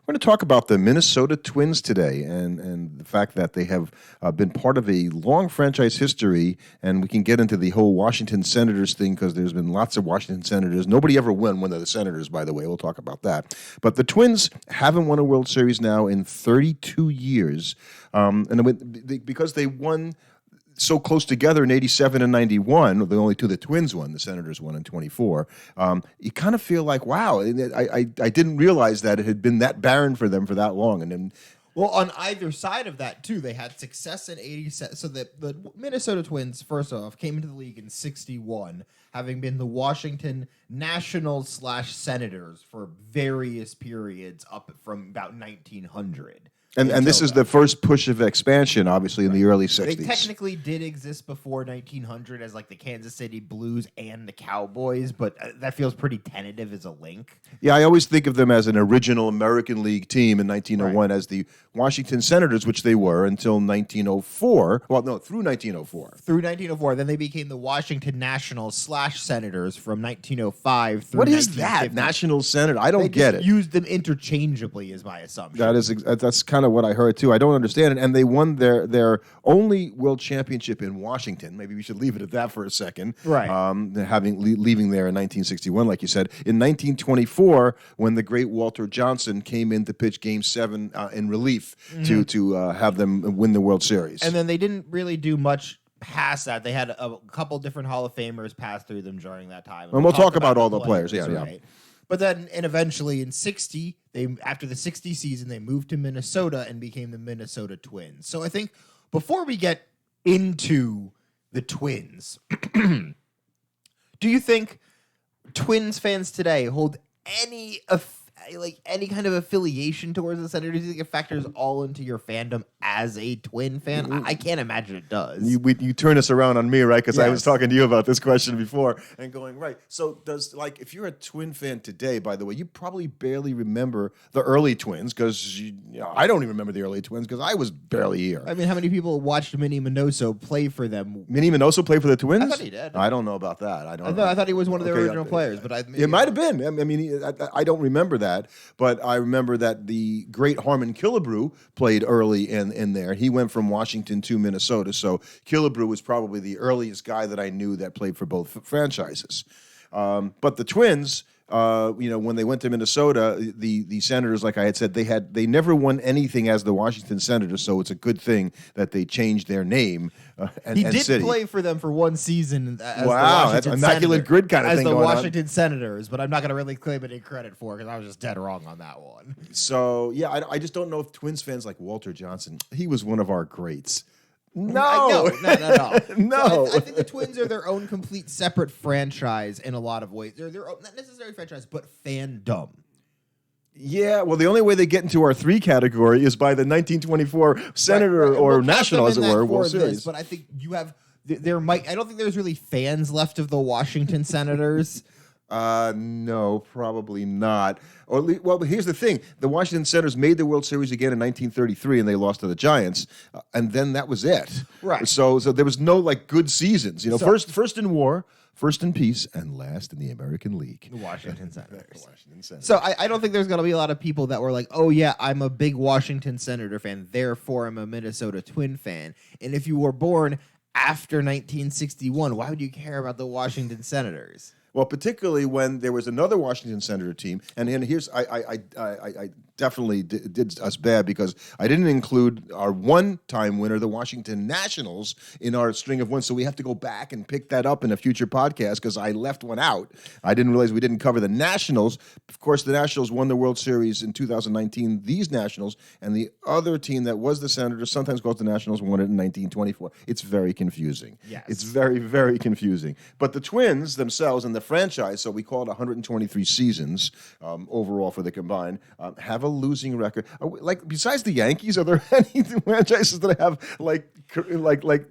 We're going to talk about the Minnesota Twins today and the fact that they have been part of a long franchise history, and we can get into the whole Washington Senators thing because there's been lots of Washington Senators. Nobody ever won one of the Senators, by the way. We'll talk about that. But the Twins haven't won a World Series now in 32 years, because they won so close together in 87 and 91, the only two the Twins won, the Senators won in 24, you kind of feel like, wow, I didn't realize that it had been that barren for them for that long. And then, well, on either side of that, too, they had success in 87. So the Minnesota Twins, first off, came into the league in 61, having been the Washington Nationals/Senators for various periods up from about 1900. And this is the first push of expansion, obviously, in the early 60s. They technically did exist before 1900 as like the Kansas City Blues and the Cowboys, but that feels pretty tentative as a link. Yeah, I always think of them as an original American League team in 1901 as the Washington Senators, which they were until 1904. Well, no, through 1904. Through 1904. Then they became the Washington Nationals/Senators from 1905 through What is 1950. that? National Senator? I don't get it. They used them interchangeably is my assumption. That's kind of what I heard, too. I don't understand it. And they won their only world championship in Washington. Maybe we should leave it at that for a second. Right. Leaving there in 1961, like you said. In 1924, when the great Walter Johnson came in to pitch Game 7 in relief to have them win the World Series. And then they didn't really do much past that. They had a couple different Hall of Famers pass through them during that time. And we'll talk about all the players. Yeah. But then, and eventually in 60, after the 60 season, they moved to Minnesota and became the Minnesota Twins. So I think before we get into the Twins, do you think Twins fans today hold any kind of affiliation towards the Senators? Do you think it factors all into your fandom as a Twin fan? I can't imagine it does. You turn us around on me, right? Because I was Yes. talking to you about this question before and going, right. So if you're a Twin fan today, by the way, you probably barely remember the early Twins because I don't even remember the early Twins because I was barely here. I mean, how many people watched Minnie Minoso play for them? Minnie Minoso played for the Twins? I thought he did. I don't know about that. I thought he was one of the original players, but it might have been. I mean, I don't remember that, but I remember that the great Harmon Killebrew played early in there. He went from Washington to Minnesota, so Killebrew was probably the earliest guy that I knew that played for both franchises. But the Twins, when they went to Minnesota, the Senators, like I had said, they never won anything as the Washington Senators, so it's a good thing that they changed their name and he did city. Play for them for one season as the Wow, Washington that's immaculate Senator, grid kind of as thing the going Washington Senators, but I'm not going to really claim any credit for it because I was just dead wrong on that one. So, yeah, I just don't know if Twins fans like Walter Johnson, he was one of our greats. No. No. So I think the Twins are their own complete separate franchise in a lot of ways. They're their own, not necessarily franchise, but fandom. Yeah, well, the only way they get into our 3 category is by the 1924 Senator Right. or We'll National, as it were, World for Series. this, but I think you have there might. I don't think there's really fans left of the Washington Senators. No, probably not. Well, here's the thing. The Washington Senators made the World Series again in 1933, and they lost to the Giants, and then that was it. Right. So there was no, good seasons. First in war, first in peace, and last in the American League. The Washington Senators. The Washington Senators. So I don't think there's going to be a lot of people that were like, oh, yeah, I'm a big Washington Senator fan, therefore I'm a Minnesota Twin fan. And if you were born after 1961, why would you care about the Washington Senators? Well, particularly when there was another Washington Senator team, and here's I definitely did us bad because I didn't include our one-time winner, the Washington Nationals, in our string of ones. So we have to go back and pick that up in a future podcast because I left one out. I didn't realize we didn't cover the Nationals. Of course, the Nationals won the World Series in 2019. These Nationals and the other team that was the Senators, sometimes called the Nationals, won it in 1924. It's very confusing. Yes. It's very, very confusing. But the Twins themselves and the franchise, so we call it 123 seasons overall for the combined, have a losing record. Besides the Yankees, are there any franchises that have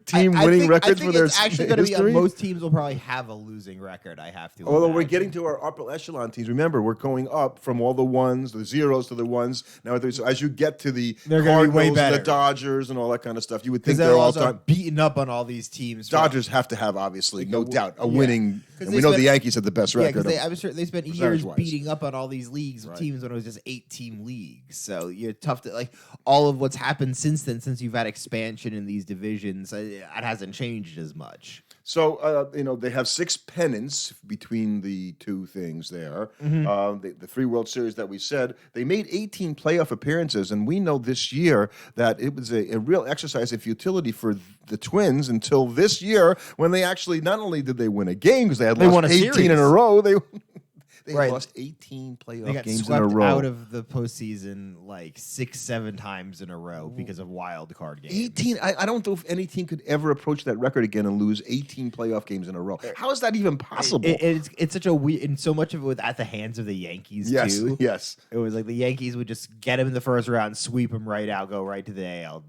team winning records for their history? I think it's actually going to be most teams will probably have a losing record. I have to. Although we're getting to our upper echelon teams. Remember, we're going up from all the ones, the zeros to the ones. Now, so as you get to the Cardinals and the Dodgers and all that kind of stuff, you would think they're all time beating up on all these teams. Dodgers have to have, obviously, no doubt, a winning. And we know the Yankees had the best record. I'm sure they spent years beating up on all these leagues of teams when it was just 8-team same league. So you're tough to like all of what's happened since then, since you've had expansion in these divisions, it hasn't changed as much. So, they have 6 pennants between the two things there. The 3 World Series that we said, they made 18 playoff appearances, and we know this year that it was a real exercise in futility for the Twins until this year when they actually, not only did they win a game because they had lost 18 in a row, they lost 18 playoff games in a row. They got swept out of the postseason like 6-7 times in a row because of wild card games. 18. I don't know if any team could ever approach that record again and lose 18 playoff games in a row. How is that even possible? It's such a weird, and so much of it was at the hands of the Yankees too. Yes. It was like the Yankees would just get him in the first round, sweep him right out, go right to the AL.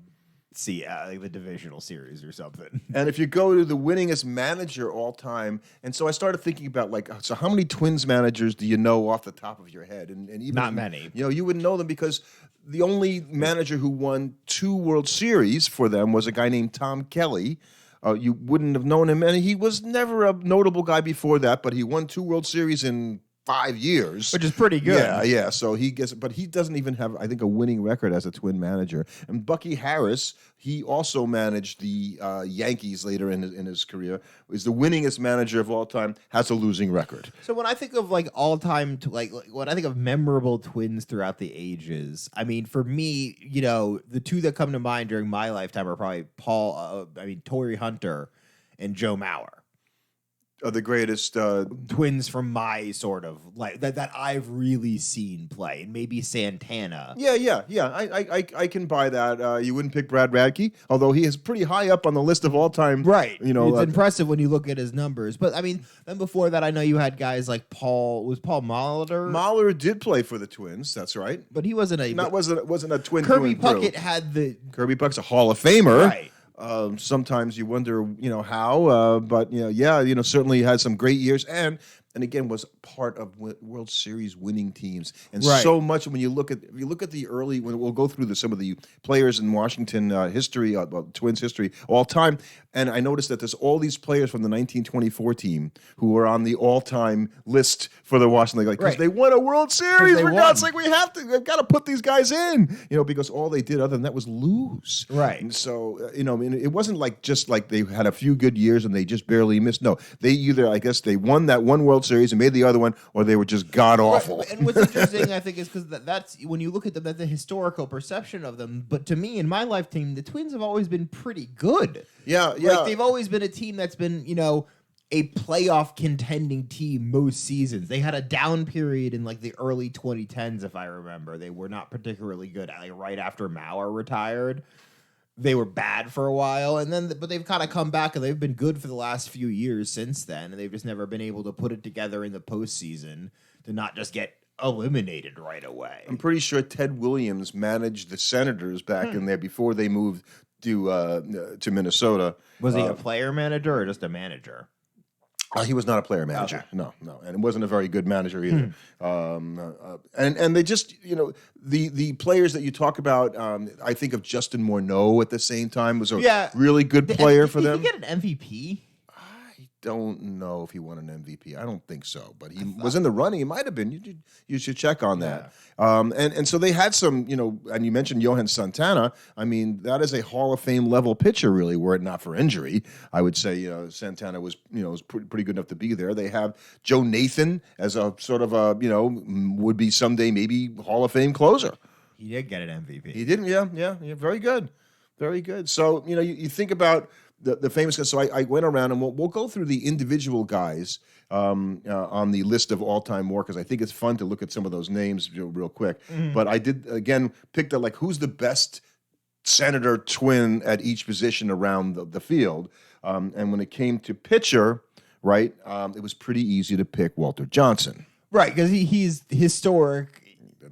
Like the divisional series or something. And if you go to the winningest manager all time, and so I started thinking about so how many Twins managers do you know off the top of your head? And even not many. You wouldn't know them because the only manager who won 2 World Series for them was a guy named Tom Kelly. You wouldn't have known him, and he was never a notable guy before that, but he won 2 World Series in 5 years, which is pretty good. Yeah. So he gets, but he doesn't even have, I think, a winning record as a Twin manager. And Bucky Harris, he also managed the Yankees later in his career. Is the winningest manager of all time. Has a losing record. So when I think of like all time, like when I think of memorable Twins throughout the ages, I mean, for me, the 2 that come to mind during my lifetime are probably Torrey Hunter and Joe Mauer. The greatest Twins from my sort of like that I've really seen play, and maybe Santana. Yeah. I can buy that. You wouldn't pick Brad Radke, although he is pretty high up on the list of all time. Right. It's impressive when you look at his numbers. But I mean, then before that, I know you had guys like Paul Molitor. Molitor did play for the Twins. That's right. But he wasn't a Twin. Kirby Puckett had Kirby Puckett's a Hall of Famer. Right. Sometimes you wonder, how, but certainly had some great years, and again was part of World Series winning teams, and so much. When you look at the early, when we'll go through some of the players in Washington history, Twins history all time, and I noticed that there's all these players from the 1924 team who are on the all-time list for the Washington League, because they won a World Series. For God's sake, we've got to put these guys in, because all they did other than that was lose. Right. And so it wasn't just like they had a few good years and they just barely missed. No, they either, I guess, they won that one World Series and made the other one, or they were just god awful. Right. And what's interesting, I think, is because that's when you look at them, that's the historical perception of them. But to me, in my lifetime, the Twins have always been pretty good. Yeah. Like they've always been a team that's been, a playoff contending team most seasons. They had a down period in like the early 2010s, if I remember. They were not particularly good. Like right after Mauer retired, they were bad for a while, but they've kind of come back, and they've been good for the last few years since then, and they've just never been able to put it together in the postseason to not just get eliminated right away. I'm pretty sure Ted Williams managed the Senators back in there before they moved to Minnesota. Was he a player manager or just a manager? He was not a player manager. Okay. No, and it wasn't a very good manager either. And they just, the players that you talk about, I think of Justin Morneau at the same time was a really good player for them. Did he get an MVP? I don't know if he won an MVP. I don't think so, but he was in the running. He might have been. You should check on that. And so they had some, and you mentioned Johan Santana. I mean, that is a Hall of Fame level pitcher, really, were it not for injury. I would say, Santana was pretty good enough to be there. They have Joe Nathan as a sort of a, would be someday maybe Hall of Fame closer. He did get an MVP. He didn't, yeah, very good. Very good. So, you think about the famous guys. So I went around, and we'll go through the individual guys on the list of all-time WAR, because I think it's fun to look at some of those names real quick. Mm-hmm. But I did, again, pick who's the best Senator Twin at each position around the field. And when it came to pitcher, right, it was pretty easy to pick Walter Johnson. Right, because he's historic.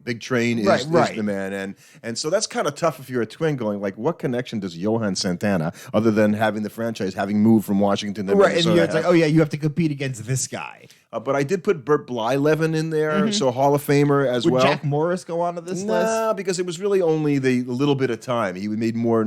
Big Train is the man, and so that's kind of tough if you're a Twin going, what connection does Johan Santana, other than having the franchise, having moved from Washington to Minnesota, and it's like, you have to compete against this guy. But I did put Burt Blyleven in there, so Hall of Famer as Would well. Jack Morris go onto this list? Nah, because it was really only the little bit of time. He made more,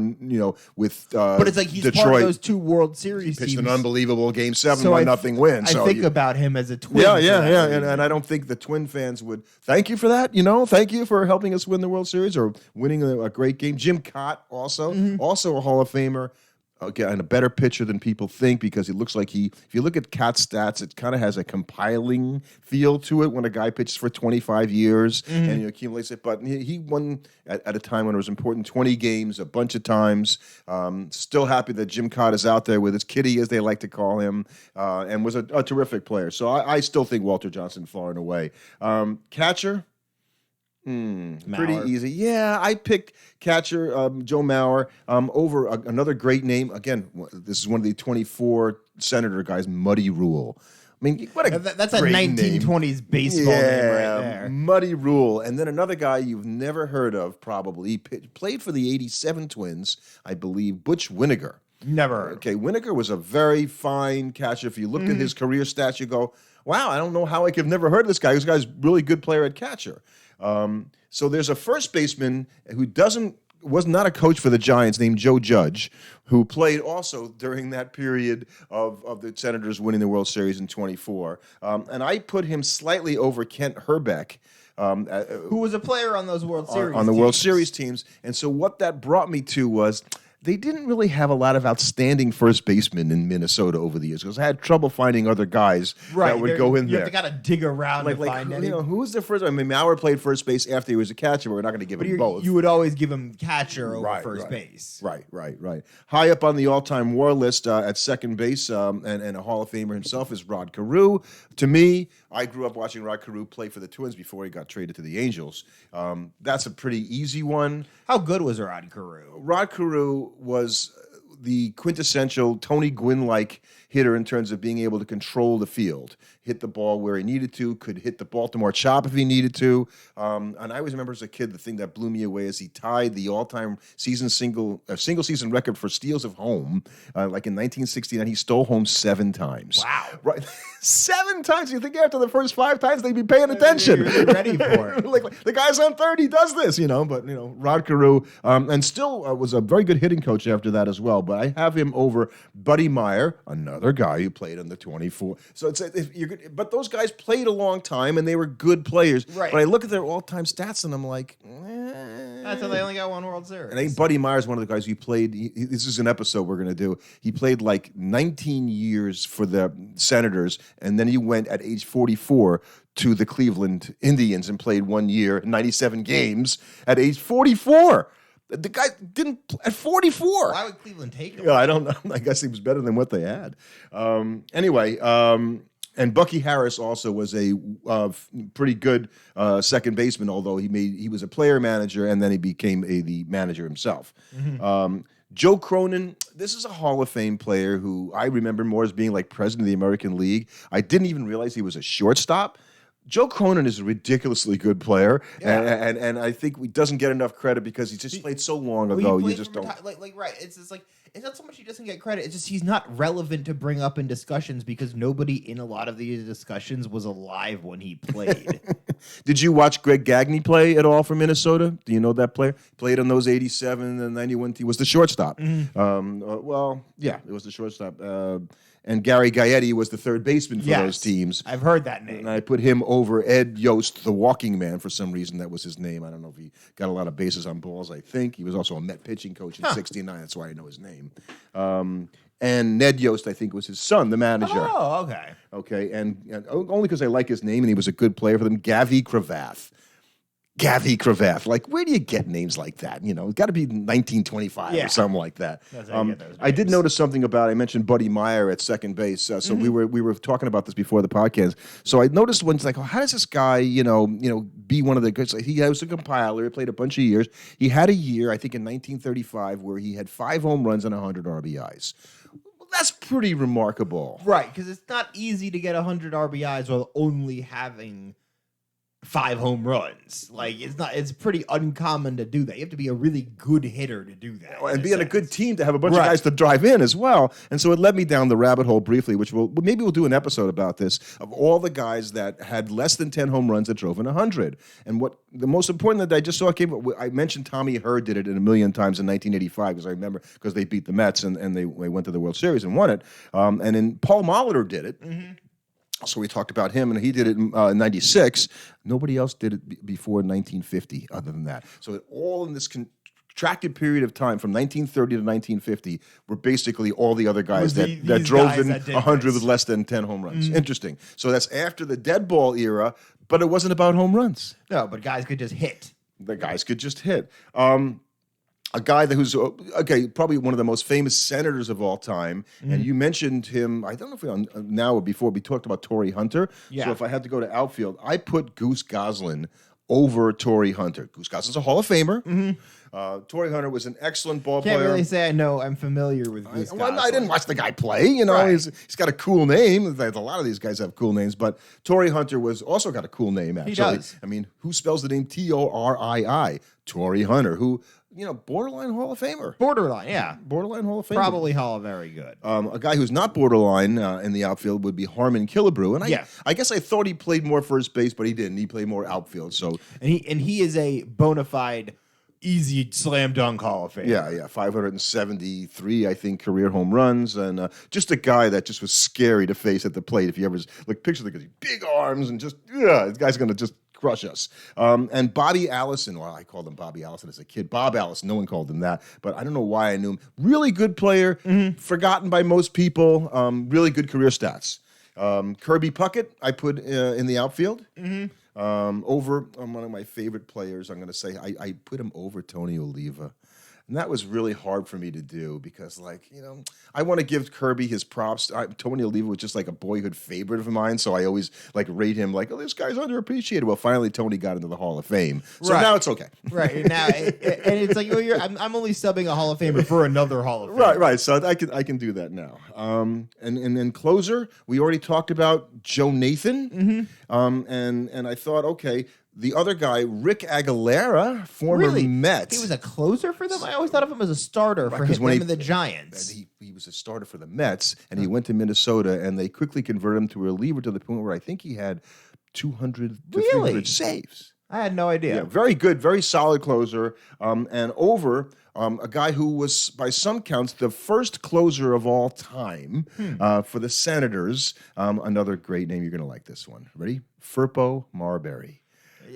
with But it's like he's Detroit. part of those 2 World Series Pitched teams. an unbelievable Game 7, So 1-0 win. I think about him as a Twin. Yeah. And I don't think the Twin fans would thank you for that. Thank you for helping us win the World Series or winning a great game. Jim Cott also a Hall of Famer. Again, a better pitcher than people think because it looks like if you look at Cott's stats, it kind of has a compiling feel to it when a guy pitches for 25 years and accumulates it. But he won at a time when it was important, 20 games, a bunch of times. Still happy that Jim Cott is out there with his kitty, as they like to call him, and was a terrific player. So I still think Walter Johnson far and away. Catcher. Pretty easy. Yeah, I picked catcher Joe Mauer over another great name. Again, this is one of the 24 Senator guys, Muddy Rule. I mean, what that's a great 1920s name. baseball name right there. Muddy Rule. And then another guy you've never heard of, probably. He played for the 87 Twins, I believe, Butch Winnegar. Never heard. Okay, Winnegar was a very fine catcher. If you looked at his career stats, you go, wow, I don't know how I could have never heard of this guy. This guy's a really good player at catcher. So there's a first baseman who was not a coach for the Giants named Joe Judge, who played also during that period of the Senators winning the World Series in 24. And I put him slightly over Kent Herbeck. Who was a player on those World Series on the teams. World Series teams. And so what that brought me to was they didn't really have a lot of outstanding first basemen in Minnesota over the years because I had trouble finding other guys that would go in there. You have to kind of dig around to find any. Who was the first? I mean, Mauer played first base after he was a catcher, but we're not going to give him both. You would always give him catcher over first base. Right. High up on the all-time WAR list at second base and a Hall of Famer himself is Rod Carew. To me, I grew up watching Rod Carew play for the Twins before he got traded to the Angels. That's a pretty easy one. How good was Rod Carew? Rod Carew was the quintessential Tony Gwynn-like hitter in terms of being able to control the field, hit the ball where he needed to, could hit the Baltimore chop if he needed to. And I always remember as a kid, the thing that blew me away is he tied the all-time single-season record for steals of home. Like in 1969, he stole home 7 times. Wow. Right. 7 times. You think after the first 5 times they'd be paying attention. You're ready for it. like the guy's on third, he does this, But Rod Carew, and still was a very good hitting coach after that as well. But I have him over Buddy Meyer, another guy who played on the 24. So but those guys played a long time and they were good players. Right. But I look at their all-time stats and I'm like, That's how they only got 1 World Series. And I think Buddy Meyer's one of the guys who played. This is an episode we're going to do. He played like 19 years for the Senators, and then he went at age 44 to the Cleveland Indians and played 1 year, 97 games at age 44. The guy didn't at 44. Why would Cleveland take him? Yeah, I don't know. I guess he was better than what they had. Anyway. And Bucky Harris also was a pretty good second baseman, although he was a player manager and then he became the manager himself. Joe Cronin, this is a Hall of Fame player who I remember more as being like president of the American League. I didn't even realize he was a shortstop. Joe Cronin is a ridiculously good player, and I think he doesn't get enough credit because he just played so long ago. You just don't right. It's just like it's not so much he doesn't get credit. It's just he's not relevant to bring up in discussions because nobody in a lot of these discussions was alive when he played. Did you watch Greg Gagne play at all for Minnesota? Do you know that player? Played on those 87 and 91. He was the shortstop. It was the shortstop. And Gary Gaetti was the third baseman for those teams. I've heard that name. And I put him over Ed Yost, the walking man, for some reason. That was his name. I don't know if he got a lot of bases on balls, I think. He was also a Met pitching coach in 69. That's why I know his name. And Ned Yost, I think, was his son, the manager. Oh, okay. Okay, and only because I like his name and he was a good player for them. Gavi Cravath. Like, where do you get names like that? It's got to be 1925 or something like that. I did notice something I mentioned Buddy Meyer at second base. So we were talking about this before the podcast. So I noticed once, like, how does this guy, be one of the good? He was a compiler. He played a bunch of years. He had a year, I think, in 1935 where he had 5 home runs and 100 RBIs. Well, that's pretty remarkable, right? Because it's not easy to get 100 RBIs while only having 5 home runs. Like it's pretty uncommon to do that. You have to be a really good hitter to do that. And be on a good team to have a bunch Right. of guys to drive in as well. And so it led me down the rabbit hole briefly, which maybe we'll do an episode about this, of all the guys that had less than 10 home runs that drove in 100. And what the most important that I just saw I mentioned Tommy Hurd did it a million times in 1985 because I remember because they beat the Mets and they went to the World Series and won it. And then Paul Molitor did it. Mm-hmm. So we talked about him, and he did it in 96. Nobody else did it before 1950 other than that. So all in this contracted period of time from 1930 to 1950 were basically all the other guys that drove in 100 with less than 10 home runs. Interesting. So that's after the dead ball era, but it wasn't about home runs. No, but guys could just hit. The guys could just hit. A guy who's probably one of the most famous senators of all time, and you mentioned him. I don't know if now or before we talked about Torrey Hunter. Yeah. So if I had to go to outfield, I put Goose Goslin over Torrey Hunter. Goose Goslin's a Hall of Famer. Torrey Hunter was an excellent ball player. Can't really say I know. I'm familiar with Goose Goslin. I didn't watch the guy play. You know, Right. he's got a cool name. A lot of these guys have cool names, but Torrey Hunter was also got a cool name. Actually, He does. I mean, who spells the name Torii? Torrey Hunter, who borderline Hall of Famer. Borderline, yeah. Borderline Hall of Famer. Probably Hall of Very good. A guy who's not borderline in the outfield would be Harmon Killebrew, and I guess I thought he played more first base, but he didn't. He played more outfield. So And he is a bona fide easy slam dunk Hall of Fame. yeah, 573 I think career home runs, and just a guy that just was scary to face at the plate. If you ever picture the guy, big arms and just this guy's gonna just crush us. And Bobby Allison, well, I called him Bobby Allison as a kid. Bob Allison, no one called him that, but I don't know why I knew him. Really good player, forgotten by most people. Really good career stats. Kirby Puckett, I put in the outfield. Over one of my favorite players, I'm going to say I put him over Tony Oliva. And that was really hard for me to do because, I want to give Kirby his props. Tony Oliva was just like a boyhood favorite of mine, so I always rate him this guy's underappreciated. Well, finally Tony got into the Hall of Fame, so Right. now it's okay. Right now, and it's like I'm only subbing a Hall of Famer for another Hall of Famer. Right. So I can do that now. And then closer, we already talked about Joe Nathan. And I thought, okay, the other guy, Rick Aguilera, former Met. He was a closer for them. I always thought of him as a starter for him and the Giants. He was a starter for the Mets, and he went to Minnesota, and they quickly converted him to a reliever to the point where I think he had 200 to 300 saves. I had no idea. Yeah, very good, very solid closer. And over a guy who was, by some counts, the first closer of all time for the Senators. Another great name. You're going to like this one. Ready? Furpo Marbury.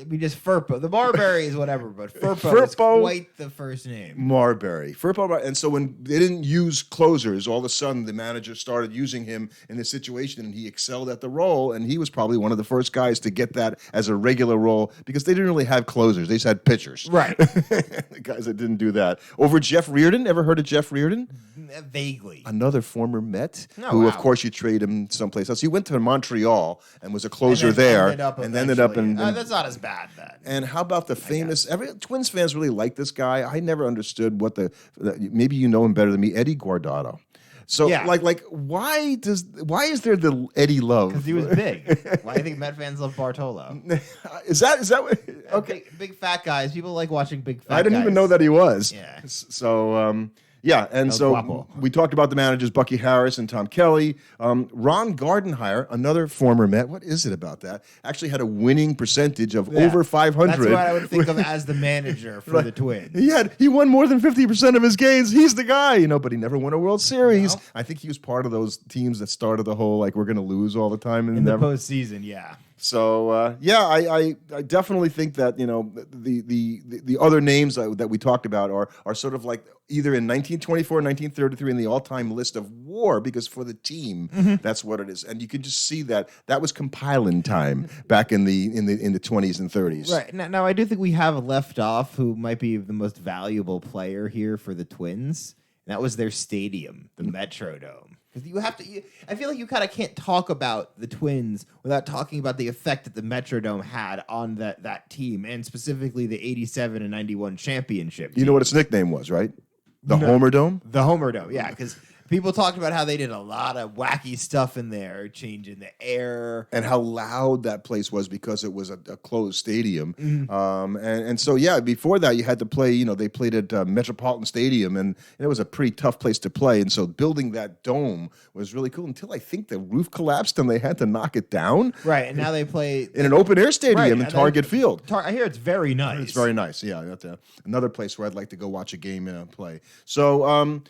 We just Furpo. The Marbury is whatever, but Furpo is quite the first name. Marbury. And so when they didn't use closers, all of a sudden the manager started using him in this situation, and he excelled at the role, and he was probably one of the first guys to get that as a regular role because they didn't really have closers. They just had pitchers. Right. The guys that didn't do that. Over Jeff Reardon. Ever heard of Jeff Reardon? Vaguely. Another former Met Oh, who, wow. of course, you trade him someplace else. He went to Montreal and was a closer there, and ended up in that's not as bad then. And how about the famous? Twins fans really like this guy. I never understood what maybe you know him better than me, Eddie Guardado. So, Yeah. why is there the Eddie love? Because he was big. Why do you think Met fans love Bartolo? Is that what? Okay, big fat guys. People like watching big fat guys. I didn't even know that he was. Yeah. So, yeah, and so guapo. we talked about the managers, Bucky Harris and Tom Kelly. Ron Gardenhire, another former Met. What is it about that? Actually had a winning percentage of over 500. That's what I would think of as the manager for the Twins. He won more than 50% of his games. He's the guy, but he never won a World Series. No. I think he was part of those teams that started the whole we're going to lose all the time In the postseason, yeah. So I definitely think that the other names that we talked about are sort of like either in 1924 or 1933 in the all-time list of WAR, because for the team that's what it is, and you can just see that was compiling time back in the 20s and 30s. Right now, I do think we have left off who might be the most valuable player here for the Twins. And that was their stadium, the Metrodome. Because I feel like you kind of can't talk about the Twins without talking about the effect that the Metrodome had on that team, and specifically the 87 and 91 championship. You know what its nickname was, right? The Homer Dome? The Homer Dome, yeah, because People talked about how they did a lot of wacky stuff in there, changing the air. And how loud that place was because it was a closed stadium. Mm-hmm. And so, yeah, before that, you had to play, they played at Metropolitan Stadium, and it was a pretty tough place to play. And so building that dome was really cool until I think the roof collapsed and they had to knock it down. Right, and now they play in an open-air stadium right, in Target Field. I hear it's very nice. It's very nice, yeah. That's another place where I'd like to go watch a game play. So,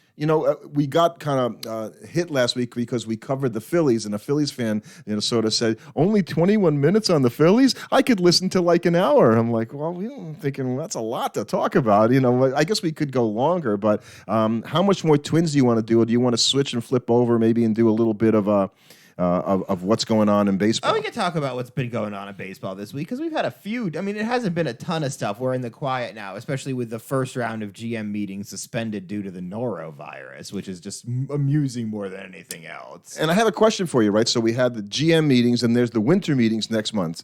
we got kind of hit last week because we covered the Phillies, and a Phillies fan, sort of said, only 21 minutes on the Phillies? I could listen to like an hour. I'm like, well, I'm thinking that's a lot to talk about. I guess we could go longer, but how much more Twins do you want to do? Or do you want to switch and flip over maybe and do a little bit of what's going on in baseball? Oh, we can talk about what's been going on in baseball this week because we've had a few. I mean, it hasn't been a ton of stuff. We're in the quiet now, especially with the first round of GM meetings suspended due to the norovirus, which is just amusing more than anything else. And I have a question for you, right? So we had the GM meetings and there's the winter meetings next month.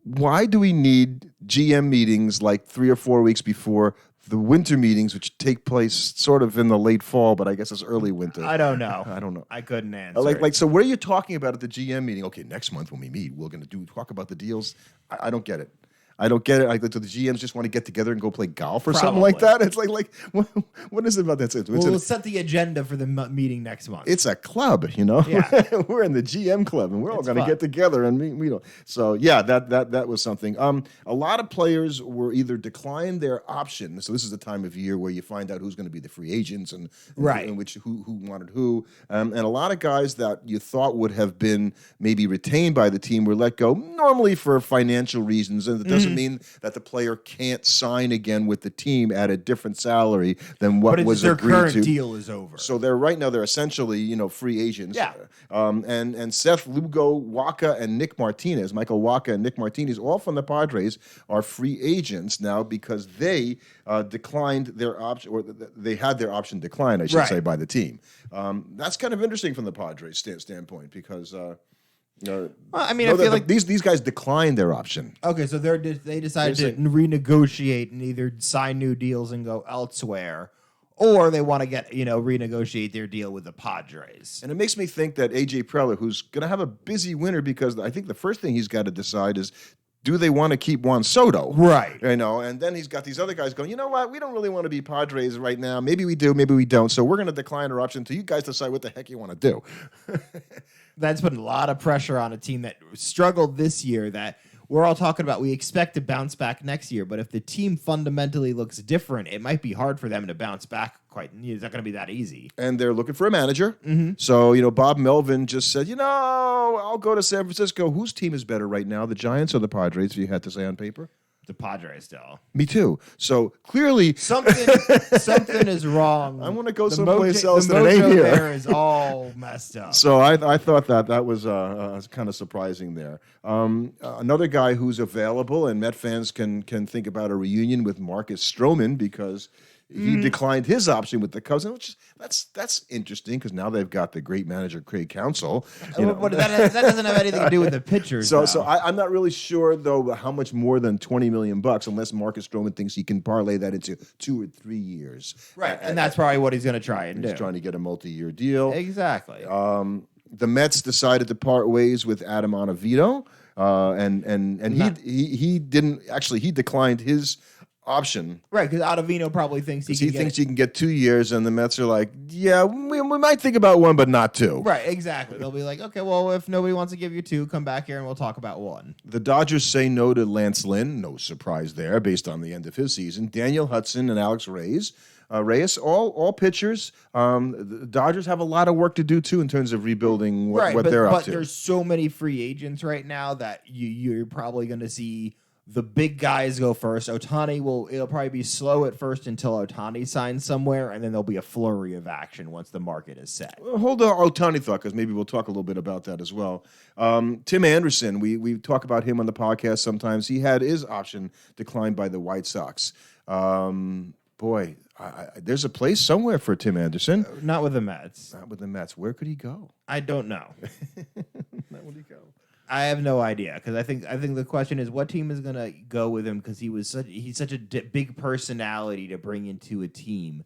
Why do we need GM meetings like 3 or 4 weeks before the winter meetings, which take place sort of in the late fall, but I guess it's early winter? I don't know. I couldn't answer. So what are you talking about at the GM meeting? Okay, next month when we meet, we're going to talk about the deals. I don't get it. I don't get it. Like, do the GMs just want to get together and go play golf or something like that? It's like what is it about that? We'll set the agenda for the meeting next month. It's a club, Yeah. We're in the GM club, and we're all going to get together and meet. So, yeah, that was something. A lot of players were either declined their option. So this is the time of year where you find out who's going to be the free agents and who wanted who. And a lot of guys that you thought would have been maybe retained by the team were let go, normally for financial reasons, and it doesn't mean that the player can't sign again with the team at a different salary than what was agreed to. Their current deal is over. So they're essentially, free agents. Yeah. And Seth Lugo, Waka, and Nick Martinez, Michael Waka and Nick Martinez, all from the Padres, are free agents now because they declined their option, or they had their option declined, I should say, by the team. That's kind of interesting from the Padres standpoint because. I feel like these guys declined their option. Okay, so they decided to renegotiate and either sign new deals and go elsewhere, or they want to renegotiate their deal with the Padres. And it makes me think that A.J. Preller, who's going to have a busy winter, because I think the first thing he's got to decide is, do they want to keep Juan Soto? Right. And then he's got these other guys going, you know what, we don't really want to be Padres right now. Maybe we do, maybe we don't. So we're going to decline our option until you guys decide what the heck you want to do. That's put a lot of pressure on a team that struggled this year that we're all talking about. We expect to bounce back next year, but if the team fundamentally looks different, it might be hard for them to bounce back it's not going to be that easy. And they're looking for a manager. Mm-hmm. So, Bob Melvin just said, I'll go to San Francisco. Whose team is better right now, the Giants or the Padres, if you had to say on paper? The Padres still. Me too. So clearly something is wrong. I want to go someplace else that it ain't here. There is all messed up. So I thought that was kind of surprising there. Another guy who's available, and Met fans can think about a reunion with Marcus Stroman because he declined his option with the Cubs, which that's interesting because now they've got the great manager Craig Counsell. But that doesn't have anything to do with the pitchers. So I'm not really sure though how much more than $20 million, unless Marcus Stroman thinks he can parlay that into 2 or 3 years. Right, and that's probably what he's going to try and do. He's trying to get a multi-year deal. Exactly. The Mets decided to part ways with Adam Ottavino, and he didn't actually. He declined his option. Right, because Ottavino probably thinks he thinks he can get 2 years, and the Mets are like, yeah, we might think about 1, but not 2. Right, exactly. They'll be like, okay, well, if nobody wants to give you 2, come back here and we'll talk about 1. The Dodgers say no to Lance Lynn. No surprise there, based on the end of his season. Daniel Hudson and Alex Reyes, all pitchers. The Dodgers have a lot of work to do, too, in terms of rebuilding what they're up to. But there's so many free agents right now that you're probably going to see the big guys go first. It'll probably be slow at first until Ohtani signs somewhere, and then there'll be a flurry of action once the market is set. Hold our Ohtani thought, because maybe we'll talk a little bit about that as well. Tim Anderson, we talk about him on the podcast sometimes. He had his option declined by the White Sox. There's a place somewhere for Tim Anderson. Not with the Mets. Not with the Mets. Where could he go? I don't know. Not would he go? I have no idea because I think the question is what team is going to go with him because he's such a big personality to bring into a team.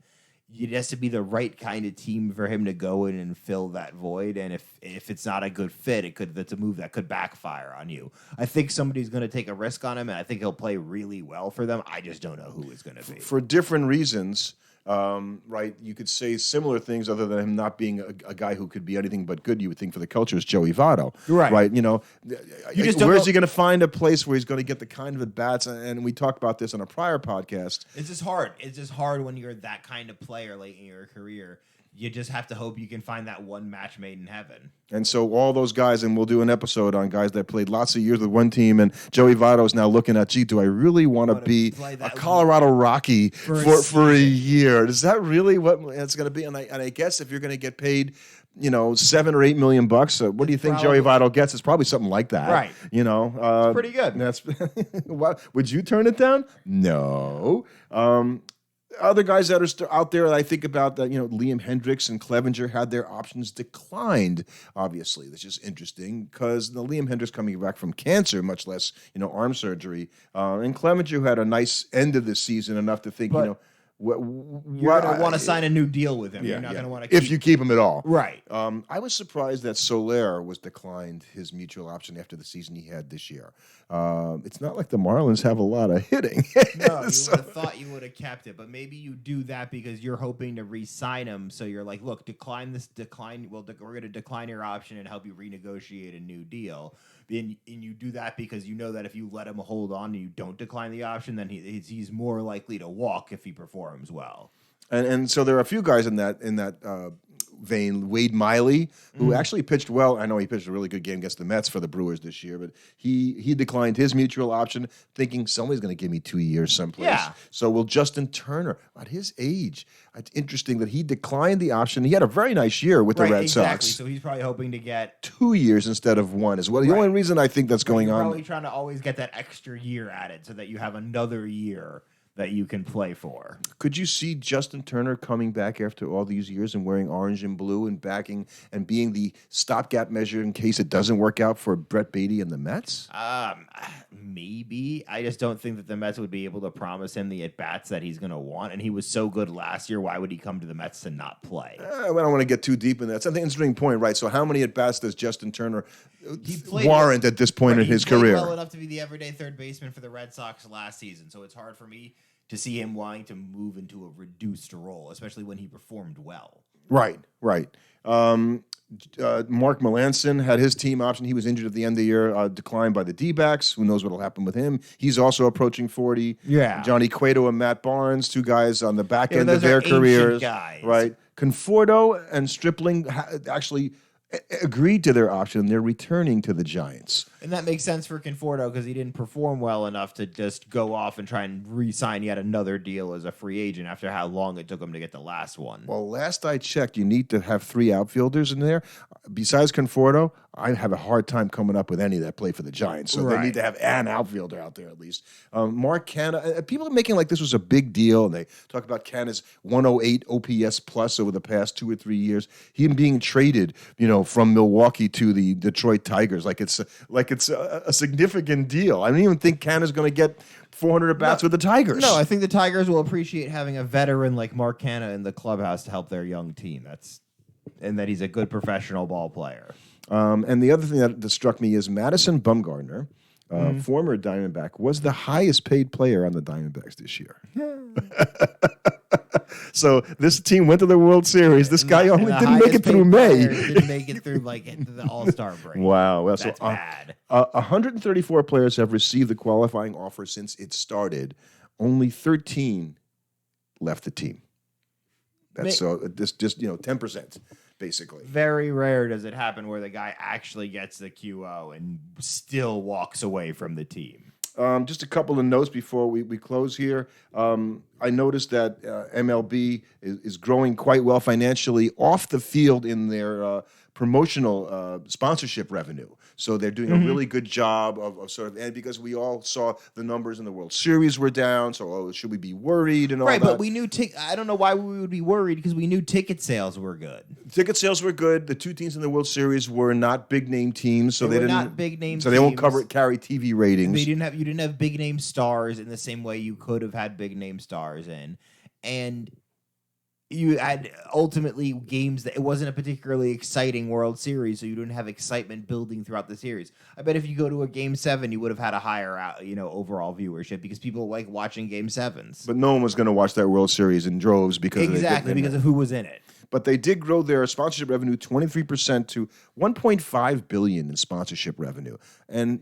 it has to be the right kind of team for him to go in and fill that void. And if it's not a good fit, that's a move that could backfire on you. I think somebody's going to take a risk on him, and I think he'll play really well for them. I just don't know who it's going to be. For different reasons, right? You could say similar things other than him not being a guy who could be anything but good. You would think for the culture is Joey Votto, Right? You know, where's he going to find a place where he's going to get the kind of at bats? And we talked about this on a prior podcast. It's just hard. It's just hard when you're that kind of player late in your career. You just have to hope you can find that one match made in heaven. And so all those guys, and we'll do an episode on guys that played lots of years with one team, and Joey Votto is now looking at, gee, do I really want to be a Colorado Rocky for a year? Is that really what it's going to be? And I guess if you're going to get paid, $7 or $8 million, what do you think Joey Votto gets? It's probably something like that, right? It's pretty good. That's would you turn it down? No. Other guys that are out there that I think about that, Liam Hendricks and Clevenger had their options declined, obviously. That's just interesting because Liam Hendricks coming back from cancer, much less, arm surgery. And Clevenger had a nice end of the season enough to think, you're going to want to sign a new deal with him. You're not going to want to if you keep him at all. Right. I was surprised that Soler was declined his mutual option after the season he had this year. It's not like the Marlins have a lot of hitting. No, you would have thought you would have kept it, but maybe you do that because you're hoping to re-sign him. So you're like, look, decline. Well, we're going to decline your option and help you renegotiate a new deal. And you do that because you know that if you let him hold on and you don't decline the option, then he's more likely to walk if he performs well. And so there are a few guys in that vein. Wade Miley, who actually pitched well. I know he pitched a really good game against the Mets for the Brewers this year, but he declined his mutual option, thinking somebody's going to give me 2 years someplace. Yeah. So will Justin Turner, at his age, it's interesting that he declined the option. He had a very nice year with the Red exactly. Sox. So he's probably hoping to get 2 years instead of one as well. The only reason I think that's going on. Probably trying to always get that extra year added so that you have another year that you can play for. Could you see Justin Turner coming back after all these years and wearing orange and blue and backing and being the stopgap measure in case it doesn't work out for Brett Beatty and the Mets? Maybe. I just don't think that the Mets would be able to promise him the at-bats that he's going to want, and he was so good last year. Why would he come to the Mets to not play? I don't want to get too deep in that. It's an interesting point, right? So how many at-bats does Justin Turner warrant at this point in his career? He played well enough to be the everyday third baseman for the Red Sox last season, so it's hard for me to see him wanting to move into a reduced role, especially when he performed well. Right. Mark Melancon had his team option. He was injured at the end of the year, declined by the D-backs. Who knows what will happen with him? He's also approaching 40. Yeah. Johnny Cueto and Matt Barnes, two guys on the back end of those their are ancient careers. guys. Right. Conforto and Stripling actually agreed to their option. They're returning to the Giants. And that makes sense for Conforto because he didn't perform well enough to just go off and try and re-sign yet another deal as a free agent after how long it took him to get the last one. Well, last I checked, you need to have 3 outfielders in there. Besides Conforto, I have a hard time coming up with any that play for the Giants. So they need to have an outfielder out there at least. Mark Canha, people are making like this was a big deal, and they talk about Canha's 108 OPS plus over the past 2 or 3 years. Him being traded, from Milwaukee to the Detroit Tigers, like it's a significant deal. I don't even think Canha's going to get 400 at-bats with the Tigers. No, I think the Tigers will appreciate having a veteran like Mark Canha in the clubhouse to help their young team. And that he's a good professional ball player. And the other thing that struck me is Madison Bumgarner, former Diamondback, was the highest paid player on the Diamondbacks this year. So this team went to the World Series. This guy only didn't make it through May. Didn't make it through into the All-Star break. Wow. Well, that's bad. 134 players have received the qualifying offer since it started. Only 13 left the team. That's just 10%. Basically. Very rare does it happen where the guy actually gets the QO and still walks away from the team. Just a couple of notes before we close here. I noticed that MLB is growing quite well financially off the field in their promotional sponsorship revenue. So they're doing a really good job of sort of, and because we all saw the numbers in the World Series were down, so should we be worried and all that? Right, but we knew, I don't know why we would be worried because we knew ticket sales were good. Ticket sales were good. The 2 teams in the World Series were not big name teams, so they didn't. Not big name so teams. they won't carry TV ratings. You didn't have big name stars in the same way you could have had big name stars in, and you had ultimately games that it wasn't a particularly exciting World Series, so you didn't have excitement building throughout the series. I bet if you go to a Game 7, you would have had a higher, overall viewership because people like watching Game 7s. But no one was going to watch that World Series in droves because Because of who was in it. But they did grow their sponsorship revenue 23% to $1.5 billion in sponsorship revenue. And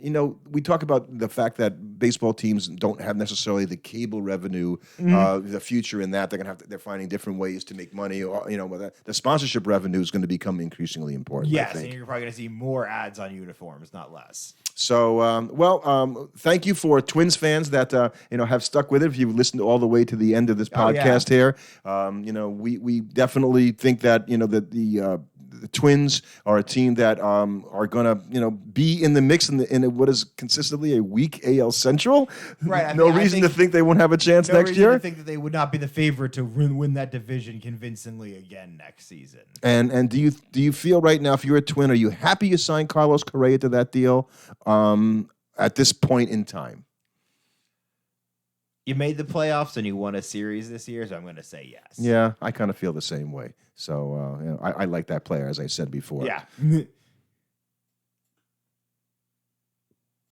we talk about the fact that baseball teams don't have necessarily the cable revenue, the future in that they're finding different ways to make money. The sponsorship revenue is going to become increasingly important. Yes, I think. and you're probably going to see more ads on uniforms, not less. So, thank you for Twins fans that have stuck with it. If you've listened all the way to the end of this podcast here, we definitely think that that the Twins are a team that are going to be in the mix in what is consistently a weak AL Central. Right. No reason to think they won't have a chance next year. No reason to think that they would not be the favorite to win that division convincingly again next season. And do you feel right now, if you're a Twin, are you happy you signed Carlos Correa to that deal at this point in time? You made the playoffs and you won a series this year, so I'm going to say yes. Yeah, I kind of feel the same way. So I like that player, as I said before. Yeah.